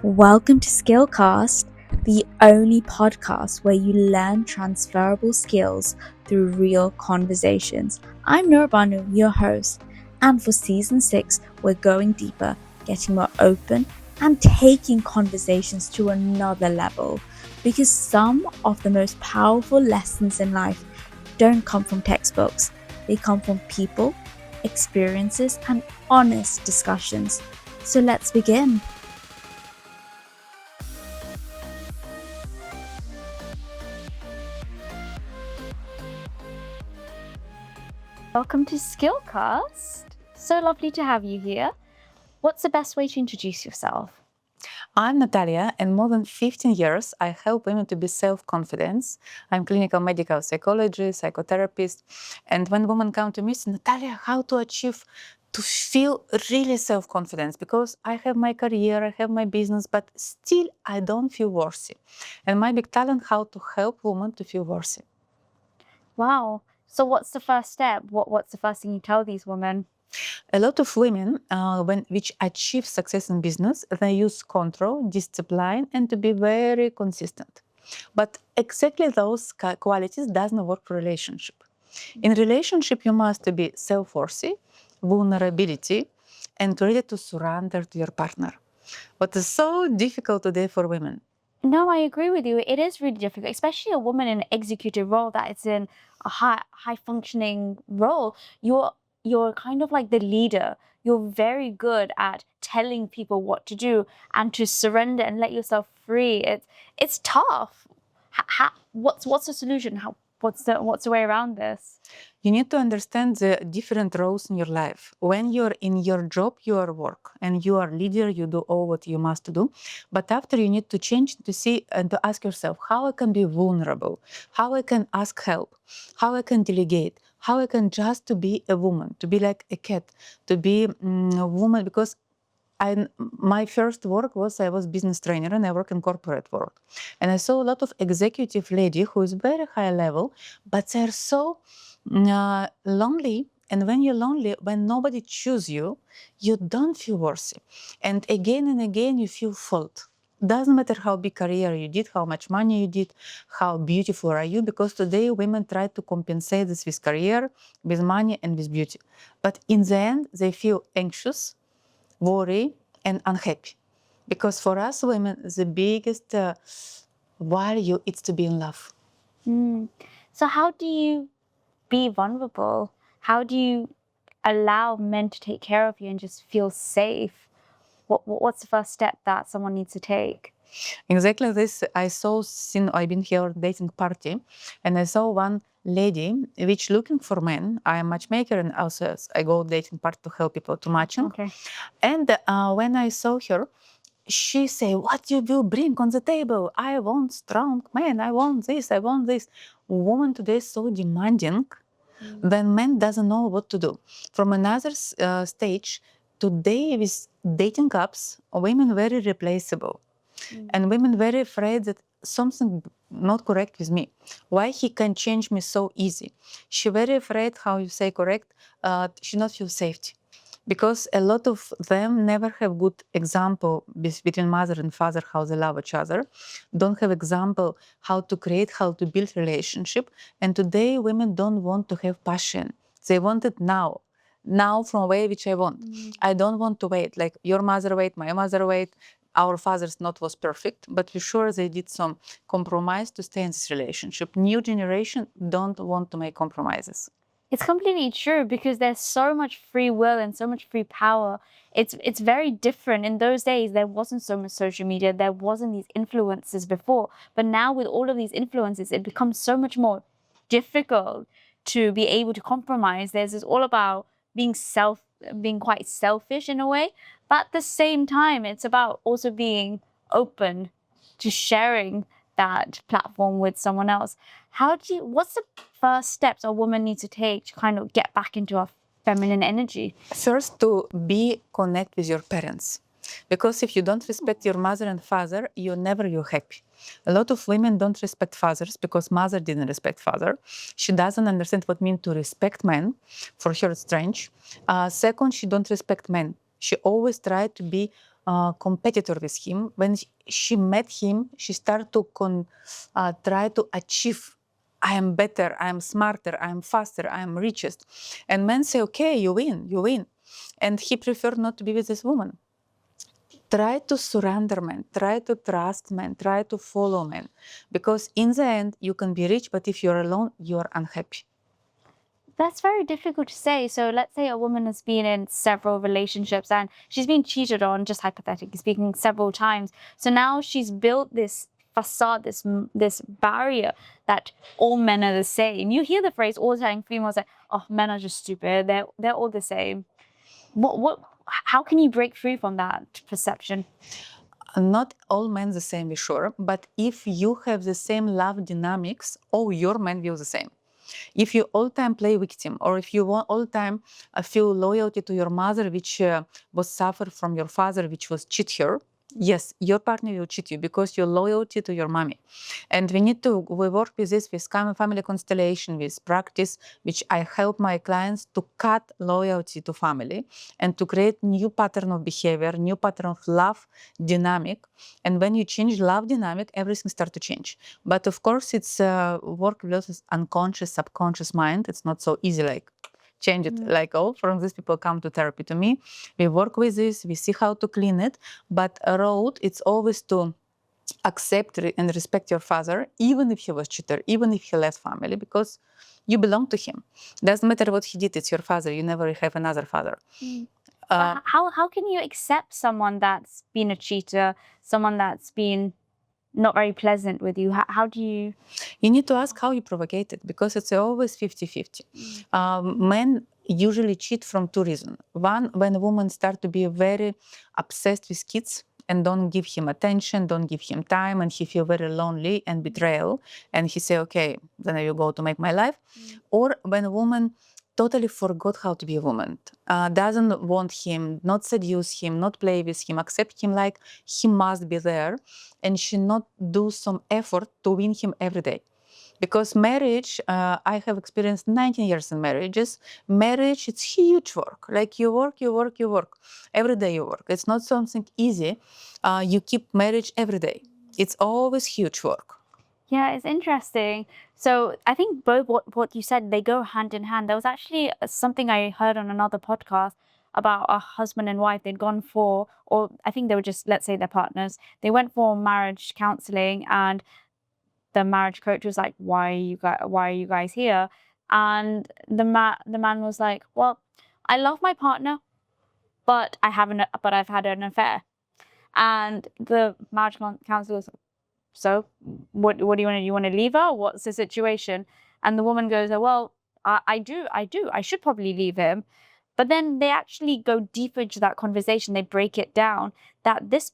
Welcome to SkillCast, the only podcast where you learn transferable skills through real conversations. I'm Nurbanu, your host, and for season 6, we're going deeper, getting more open, and taking conversations to another level. Because some of the most powerful lessons in life don't come from textbooks, they come from people, experiences, and honest discussions. So let's begin. Welcome to SkillCast. So lovely to have you here. What's the best way to introduce yourself? I'm Natalia, and more than 15 years, I help women to be self-confident. I'm clinical medical psychologist, psychotherapist, and when women come to me, say, Natalia, how to achieve to feel really self-confidence? Because I have my career, I have my business, but still I don't feel worthy. And my big talent, how to help women to feel worthy. Wow. So what's the first step? What's the first thing you tell these women? A lot of women, which achieve success in business, they use control, discipline, and to be very consistent. But exactly those qualities doesn't work for relationship. In relationship, you must be self-worthy, vulnerability, and ready to surrender to your partner. What is so difficult today for women. No, I agree with you. It is really difficult, especially a woman in an executive role that is in a high functioning role. You're kind of like the leader. You're very good at telling people what to do and to surrender and let yourself free. It's tough. What's the solution? What's the way around this? You need to understand the different roles in your life. When you're in your job, you are work and you are leader, you do all what you must do. But after you need to change to see and to ask yourself how I can be vulnerable, how I can ask help, how I can delegate, how I can just to be a woman, to be like a cat, to be a woman because my first work was I was business trainer and I work in corporate world. And I saw a lot of executive lady who is very high level, but they're so lonely. And when you're lonely, when nobody choose you, you don't feel worthy. And again, you feel fault. Doesn't matter how big career you did, how much money you did, how beautiful are you, because today women try to compensate this with career, with money, and with beauty. But in the end, they feel anxious, worry, and unhappy. Because for us women, the biggest value is to be in love. So how do you be vulnerable? How do you allow men to take care of you and just feel safe? What's the first step that someone needs to take? Exactly this I saw since I've been here dating party, and I saw one lady which looking for men. I am matchmaker and also I go dating party to help people to matching. Okay. And when I saw her, she say, what you will bring on the table? I want strong man, I want this, I want this. Woman today is so demanding when men doesn't know what to do. From another stage, today with dating apps, women very replaceable. And women very afraid that something not correct with me. Why he can change me so easy? She very afraid, how you say correct, she not feel safety. Because a lot of them never have good example between mother and father how they love each other, don't have example how to create, how to build relationship. And today women don't want to have passion. They want it now from a way which I want. I don't want to wait, like your mother wait, my mother wait. Our fathers not was perfect, but for sure they did some compromise to stay in this relationship. New generation don't want to make compromises. It's completely true because there's so much free will and so much free power. It's very different. In those days, there wasn't so much social media. There wasn't these influences before. But now with all of these influences, it becomes so much more difficult to be able to compromise. It's all about being quite selfish in a way. But at the same time, it's about also being open to sharing that platform with someone else. What's the first steps a woman needs to take to kind of get back into her feminine energy? First, to be connect with your parents. Because if you don't respect your mother and father, you're happy. A lot of women don't respect fathers because mother didn't respect father. She doesn't understand what it means to respect men. For her, it's strange. Second, she don't respect men. She always tried to be competitor with him. When she met him, she started to try to achieve. I am better, I am smarter, I am faster, I am richest. And men say, okay, you win, you win. And he preferred not to be with this woman. Try to surrender men, try to trust men, try to follow men. Because in the end, you can be rich, but if you're alone, you're unhappy. That's very difficult to say. So let's say a woman has been in several relationships and she's been cheated on, just hypothetically speaking, several times. So now she's built this facade, this barrier that all men are the same. You hear the phrase all the time, females say, "Oh, men are just stupid. They're all the same." How can you break free from that perception? Not all men the same, be sure, but if you have the same love dynamics, all your men will the same. If you all time play victim, or if you want all time feel loyalty to your mother, which was suffered from your father, which was cheat her, yes, your partner will cheat you because your loyalty to your mommy. And we work with this with family constellation, with practice, which I help my clients to cut loyalty to family and to create new pattern of behavior, new pattern of love dynamic. And when you change love dynamic, everything starts to change. But of course, it's work with unconscious, subconscious mind. It's not so easy like change it like all. From these people come to therapy to me. We work with this, we see how to clean it. But a road, it's always to accept and respect your father, even if he was cheater, even if he left family, because you belong to him. Doesn't matter what he did, it's your father. You never have another father. How can you accept someone that's been a cheater, someone that's been not very pleasant with you? How do you? You need to ask how you provocate it, because it's always 50-50. Men usually cheat from two reasons. One, when a woman starts to be very obsessed with kids and don't give him attention, don't give him time, and he feel very lonely and betrayal, and he say, okay, then I will go to make my life. Or when a woman totally forgot how to be a woman, doesn't want him, not seduce him, not play with him, accept him like he must be there, and she not do some effort to win him every day. Because marriage, I have experienced 19 years in marriages. Marriage, it's huge work. Like you work. Every day you work. It's not something easy. You keep marriage every day. It's always huge work. Yeah, it's interesting. So I think both what you said, they go hand in hand. There was actually something I heard on another podcast about a husband and wife. They'd gone for, or I think they were just, let's say they're partners. They went for marriage counseling, and the marriage coach was like, why are you guys here? And the man was like, well, I love my partner, but I've had an affair. And the marriage counselor was, so what do you want to, leave her? What's the situation? And the woman goes, oh, well, I do. I should probably leave him. But then they actually go deeper into that conversation. They break it down that this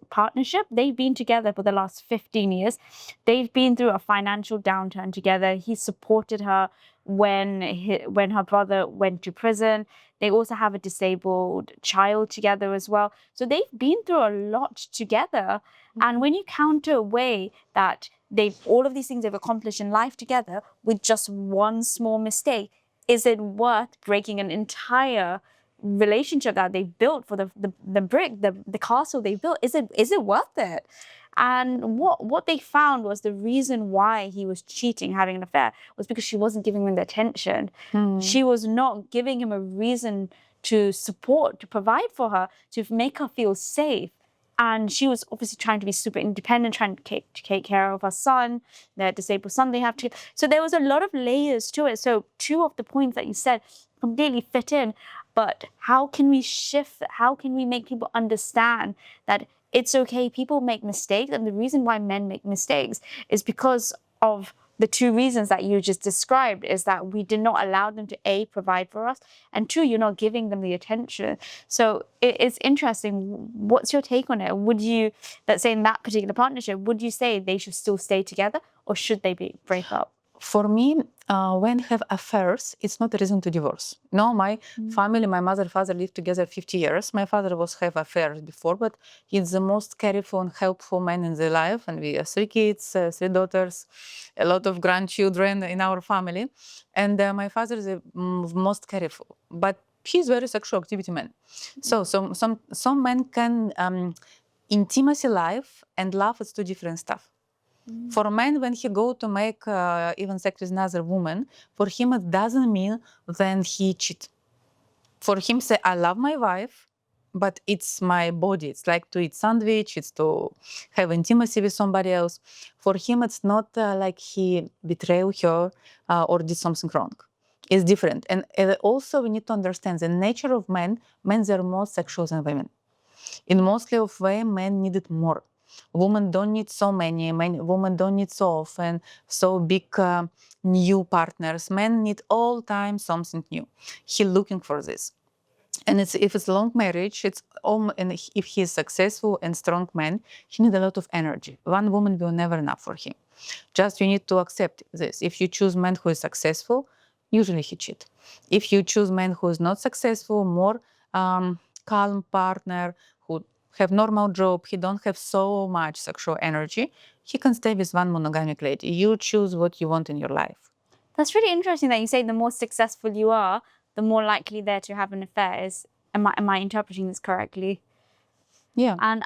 partnership, they've been together for the last 15 years. They've been through a financial downturn together. He supported her when her brother went to prison. They also have a disabled child together as well. So they've been through a lot together. And when you counter away that all of these things they've accomplished in life together with just one small mistake, is it worth breaking an entire relationship that they built for the castle they built? Is it worth it? And what they found was the reason why he was cheating, having an affair, was because she wasn't giving him the attention. She was not giving him a reason to support, to provide for her, to make her feel safe. And she was obviously trying to be super independent, trying to take care of her son, their disabled son they have to. So there was a lot of layers to it. So two of the points that you said completely fit in. But how can we shift? How can we make people understand that it's okay, people make mistakes, and the reason why men make mistakes is because of the two reasons that you just described, is that we did not allow them to A, provide for us, and two, you're not giving them the attention. So it's interesting. What's your take on it? Would you, let's say in that particular partnership, would you say they should still stay together, or should they break up? For me, when have affairs, it's not a reason to divorce. No, my family, my mother and father lived together 50 years. My father was have affairs before, but he's the most careful and helpful man in their life. And we have 3 kids, 3 daughters, a lot of grandchildren in our family. And my father is the most careful. But he's very sexual activity man. So some men can intimacy life and love is two different stuff. For a man, when he go to make even sex with another woman, for him it doesn't mean then he cheat. For him, say, I love my wife, but it's my body. It's like to eat sandwich, it's to have intimacy with somebody else. For him, it's not like he betrayed her or did something wrong. It's different. And also we need to understand the nature of men. Men are more sexual than women. In mostly of way, men needed more. Women don't need so many. Women don't need so often, so big new partners. Men need all time something new. He looking for this. And if it's a long marriage, and if he is successful and strong man, he need a lot of energy. One woman will never enough for him. Just you need to accept this. If you choose man who is successful, usually he cheat. If you choose man who is not successful, more calm partner who have normal job, he don't have so much sexual energy, he can stay with one monogamic lady. You choose what you want in your life. That's really interesting that you say the more successful you are, the more likely they're to have an affair. Am I interpreting this correctly? Yeah. And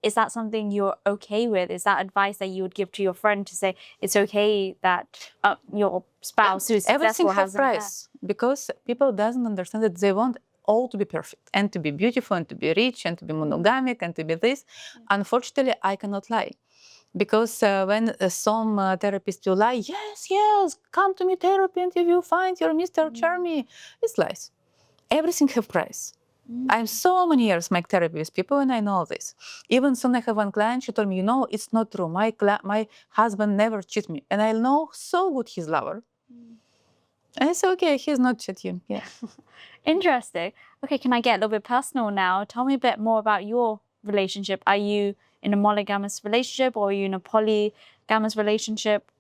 is that something you're okay with? Is that advice that you would give to your friend to say it's okay that your spouse who is successful has an affair? Price, because people doesn't understand that they want all to be perfect and to be beautiful and to be rich and to be monogamic and to be this. Unfortunately, I cannot lie. Because when some therapists will lie, yes, come to me therapy and you will find your Mr. Charmy. It's lies. Everything have price. I'm so many years make therapy with people and I know this. Even soon I have one client, she told me, it's not true. My husband never cheat me. And I know so good he's lover. And I say, okay, he's not cheating. Yeah. Interesting. Okay, can I get a little bit personal now? Tell me a bit more about your relationship. Are you in a monogamous relationship or are you in a polygamous relationship?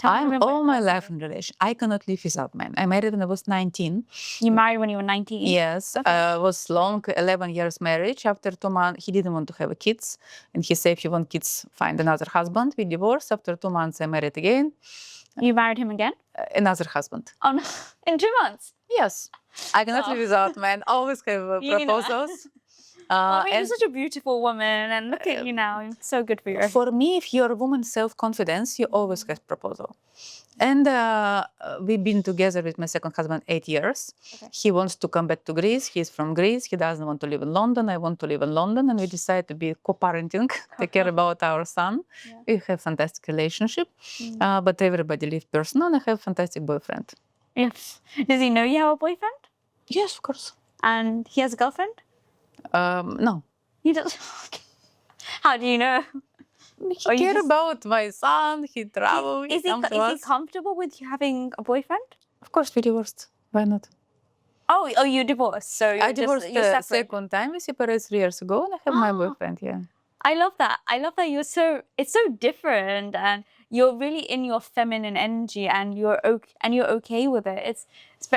I'm all my life in relation. I cannot live without men. I married when I was 19. You married when you were 19? Yes. Okay. Was long, 11 years marriage. After 2 months, he didn't want to have kids. And he said, if you want kids, find another husband. We divorced. After 2 months, I married again. You married him again? Another husband. Oh, no. In 2 months? Yes. I cannot live without men. Always have proposals. You're such a beautiful woman, and look at you now. It's so good for you. For me, if you're a woman self-confidence, you always have proposal. And we've been together with my second husband 8 years. Okay. He wants to come back to Greece. He's from Greece. He doesn't want to live in London. I want to live in London. And we decided to be co-parenting, take care about our son. Yeah. We have fantastic relationship, but everybody live personal, and I have fantastic boyfriend. Yes. Does he know you have a boyfriend? Yes, of course. And he has a girlfriend? No. He does. How do you know? He cares about my son. He travels. Is he comfortable with you having a boyfriend? Of course, we divorced. Why not? Oh, you divorced. So I divorced the second time. We separated 3 years ago, and I have my boyfriend. Yeah. I love that. I love that it's so different, and you're really in your feminine energy, and you're okay with it.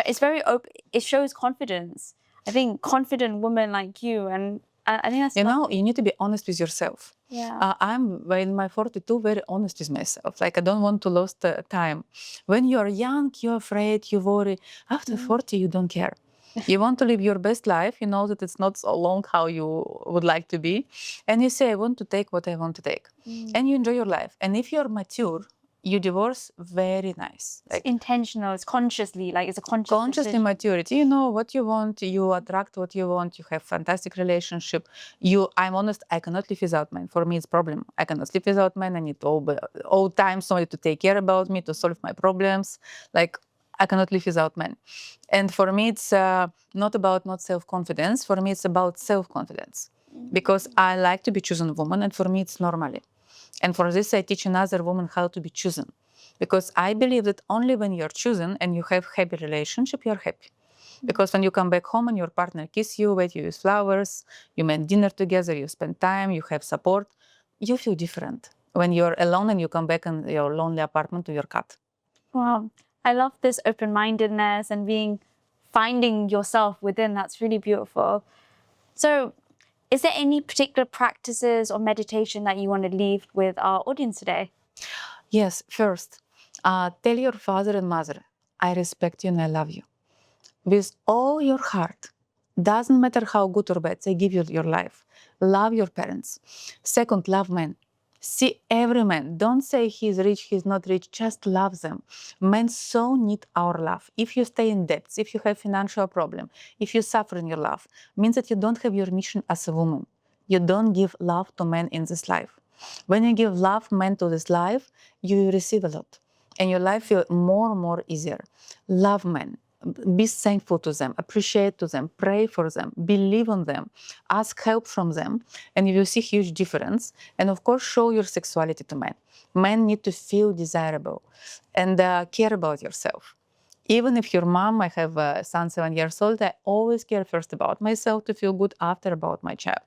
It's very open. It shows confidence. I think confident women like you, and I think that's you need to be honest with yourself. Yeah. I'm in my 42 very honest with myself. Like I don't want to lose the time. When you're young, you're afraid, you worry. After 40, you don't care. You want to live your best life. You know that it's not so long how you would like to be. And you say, I want to take what I want to take. And you enjoy your life. And if you're mature, you divorce very nice. Like, it's intentional. It's consciously, like it's a consciously decision. Maturity. You know what you want. You attract what you want. You have fantastic relationship. I'm honest. I cannot live without men. For me, it's problem. I cannot live without men. I need all time somebody to take care about me, to solve my problems. Like I cannot live without men. And for me, it's not about not self-confidence. For me, it's about self-confidence. Because I like to be chosen woman, and for me, it's normally. And for this, I teach another woman how to be chosen. Because I believe that only when you're chosen and you have happy relationship, you're happy. Because when you come back home and your partner kiss you, wait you use flowers, you make dinner together, you spend time, you have support, you feel different. When you're alone and you come back in your lonely apartment to your cat. Wow. I love this open-mindedness and finding yourself within. That's really beautiful. So, is there any particular practices or meditation that you want to leave with our audience today? Yes, first, tell your father and mother, I respect you and I love you. with all your heart. Doesn't matter how good or bad, they give you your life. Love your parents. Second, love men. See every man. Don't say he's rich, he's not rich. Just love them. Men so need our love. If you stay in debts, if you have financial problem, if you suffer in your love, means that you don't have your mission as a woman. You don't give love to men in this life. When you give love men to this life, you receive a lot. And your life will more and more easier. Love men. Be thankful to them, appreciate to them, pray for them, believe on them, ask help from them, and you will see huge difference. And of course, show your sexuality to men. Men need to feel desirable and care about yourself. Even if your mom, I have a son 7 years old, I always care first about myself to feel good, after about my child.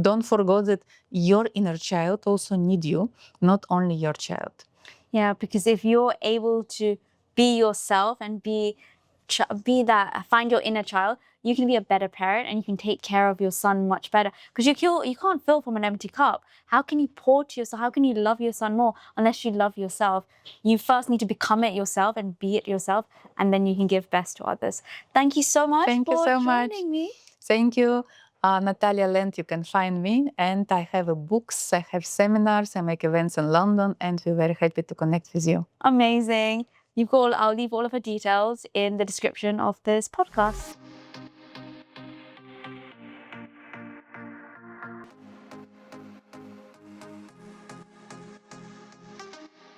Don't forget that your inner child also need you, not only your child. Yeah, because if you're able to be yourself and find your inner child, you can be a better parent and you can take care of your son much better. Because you can't fill from an empty cup. How can you pour to yourself? How can you love your son more unless you love yourself? You first need to become it yourself and be it yourself, and then you can give best to others. Thank you so much Thank you for so much. joining me. Thank you. Natalia Land, you can find me. And I have books, I have seminars, I make events in London, and we're very happy to connect with you. Amazing. I'll leave all of her details in the description of this podcast.